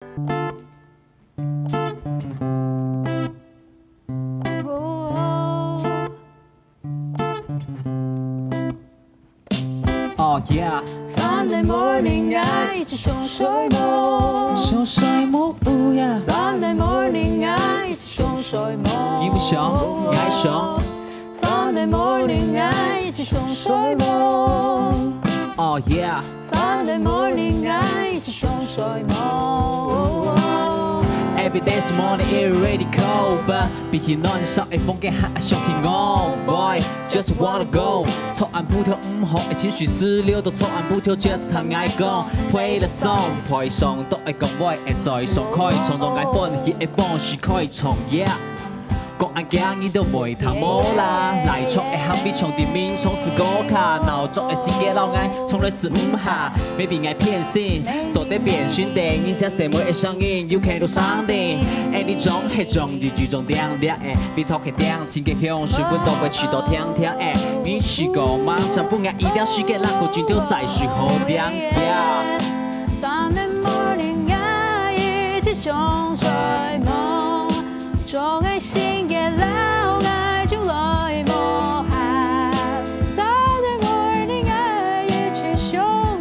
Oh yeah Sunday morning 爱一起熊睡梦，熊睡梦呀 Sunday morning 爱一起熊睡梦，你不熊，你爱熊。Sunday morning 爱一起熊睡梦 Oh yeah Sunday morning 爱一起熊睡梦。Every day's morning it really cold But 比起暖手的风景还上起我 Boy just wanna go 错按不跳好的情绪撕裂都错按不跳 Just 他爱讲 Play the song 台上都会讲我会在上可以从中爱分析的方式可以从 Yeah 讲安惊你都袂通无啦，赖床的行比床伫面充是高卡，闹钟的心给老爱从来是唔下，maybe爱骗心，做得变心的，影响社会的声音，you can do something，哎你种迄种日日中亮亮的，你头壳顶亲个向水分都会去到天天的，你去过吗？真不爱一定是给人个真着在水好点呀。Sunday morning 爱一起熊睡梦，钟爱心给老爱就来梦海。Sunday morning 爱一起熊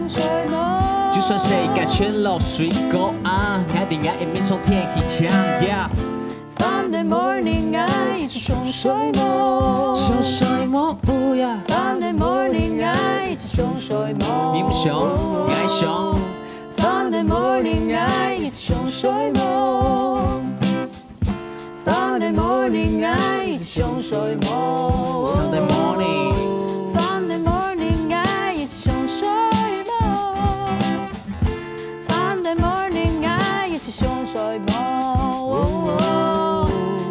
睡梦，就算世界全落水果啊，爱定爱一面从天气强呀。Sunday morning 爱一起熊睡梦，熊睡梦不要。Sunday morning 爱一起熊睡梦，你不熊，你爱熊。Sunday morning 爱一起熊睡梦。Sunday morning 爱一起熊睡梦。Sunday morning Sunday morning 爱一起熊睡梦。Sunday morning 爱一起熊睡梦。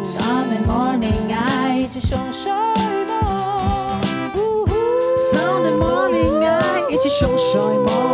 Sunday morning 爱一起熊睡梦。Sunday morning 爱一起熊睡梦。